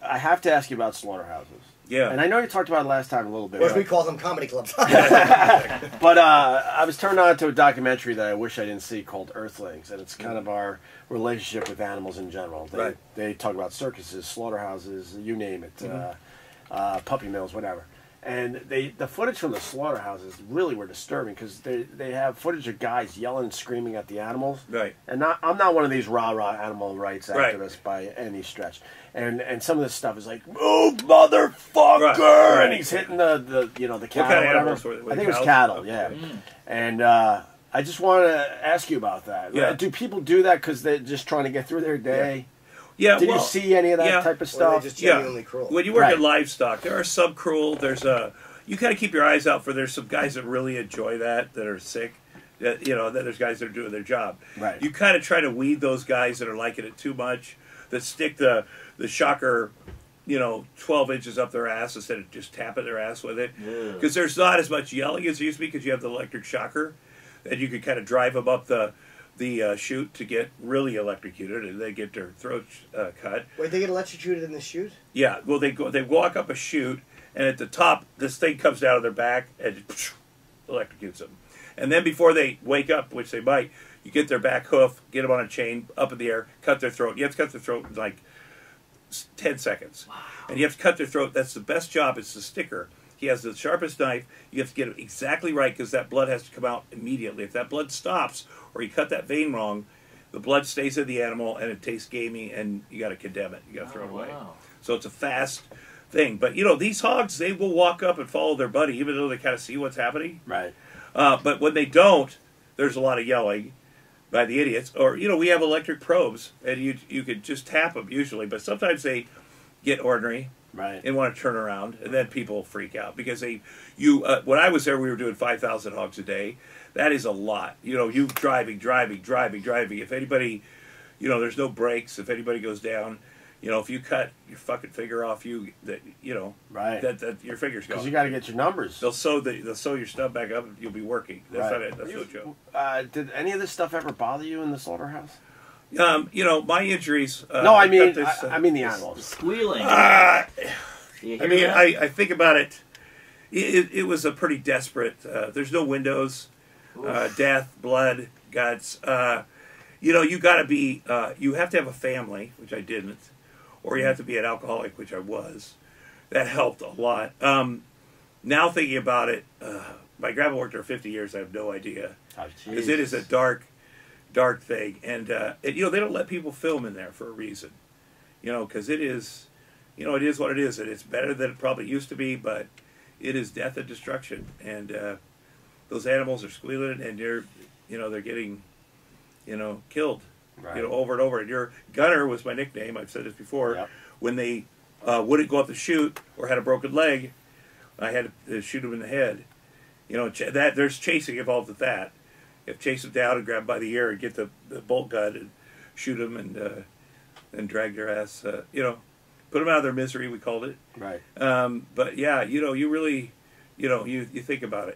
I have to ask you about slaughterhouses. Yeah. And I know you talked about it last time a little bit. Or we call them comedy clubs. But I was turned on to a documentary that I wish I didn't see called Earthlings, and it's kind of our relationship with animals in general. They talk about circuses, slaughterhouses, you name it, puppy mills, whatever. And the footage from the slaughterhouses really were disturbing because they have footage of guys yelling and screaming at the animals. Right. And I'm not one of these rah-rah animal rights activists by any stretch. And some of this stuff is like, move, motherfucker! Right. And he's hitting the cattle, what kind of whatever. animals were they? I think it was cattle, yeah. And I just want to ask you about that. Yeah. Do people do that because they're just trying to get through their day? Yeah. Did you see any of that type of stuff? Or they just genuinely cruel. When you work in livestock, there are some cruel. You kind of keep your eyes out for. There's some guys that really enjoy that are sick. Then there's guys that are doing their job. Right. You kind of try to weed those guys that are liking it too much, that stick the shocker, 12 inches up their ass instead of just tapping their ass with it. Because there's not as much yelling as there used to be because you have the electric shocker, and you can kind of drive them up the chute to get really electrocuted, and they get their throats cut. Wait, they get electrocuted in the chute? Yeah. Well, they walk up a chute, and at the top, this thing comes down to their back and electrocutes them. And then before they wake up, which they might, you get their back hoof, get them on a chain, up in the air, cut their throat. You have to cut their throat in like 10 seconds. Wow. And you have to cut their throat. That's the best job. It's the sticker. He has the sharpest knife. You have to get it exactly right because that blood has to come out immediately. If that blood stops or you cut that vein wrong, the blood stays in the animal and it tastes gamey and you got to condemn it. You got to throw it away. Wow. So it's a fast thing. But, these hogs, they will walk up and follow their buddy even though they kind of see what's happening. Right. But when they don't, there's a lot of yelling by the idiots. Or, we have electric probes, and you could just tap them usually. But sometimes they get ornery and want to turn around, and then people freak out. Because when I was there, we were doing 5,000 hogs a day. That is a lot. You driving. If anybody, there's no brakes. If anybody goes down, if you cut your fucking finger off, your finger's gone. Because you got to get your numbers. They'll sew your stuff back up. And you'll be working. That's not it. That's no joke. Did any of this stuff ever bother you in the slaughterhouse? My injuries. No, I mean the animals. Squealing. I think about it. It was a pretty desperate. There's no windows. Death, blood, guts. You got to be. You have to have a family, which I didn't. Or you have to be an alcoholic, which I was. That helped a lot. Now thinking about it, my grandma worked there 50 years. I have no idea. Because it is a dark thing. And, they don't let people film in there for a reason. Because it is, it is what it is. And it's better than it probably used to be, but it is death and destruction. And those animals are squealing, and they're getting, killed. Over and over. And your Gunner was my nickname. I've said this before. Yep. When they wouldn't go up the chute or had a broken leg, I had to shoot them in the head. There's chasing involved with that. You have to chase them down and grab them by the ear and get the bolt gun and shoot them and drag their ass. Put them out of their misery. We called it. Right. But yeah, you really, you think about it.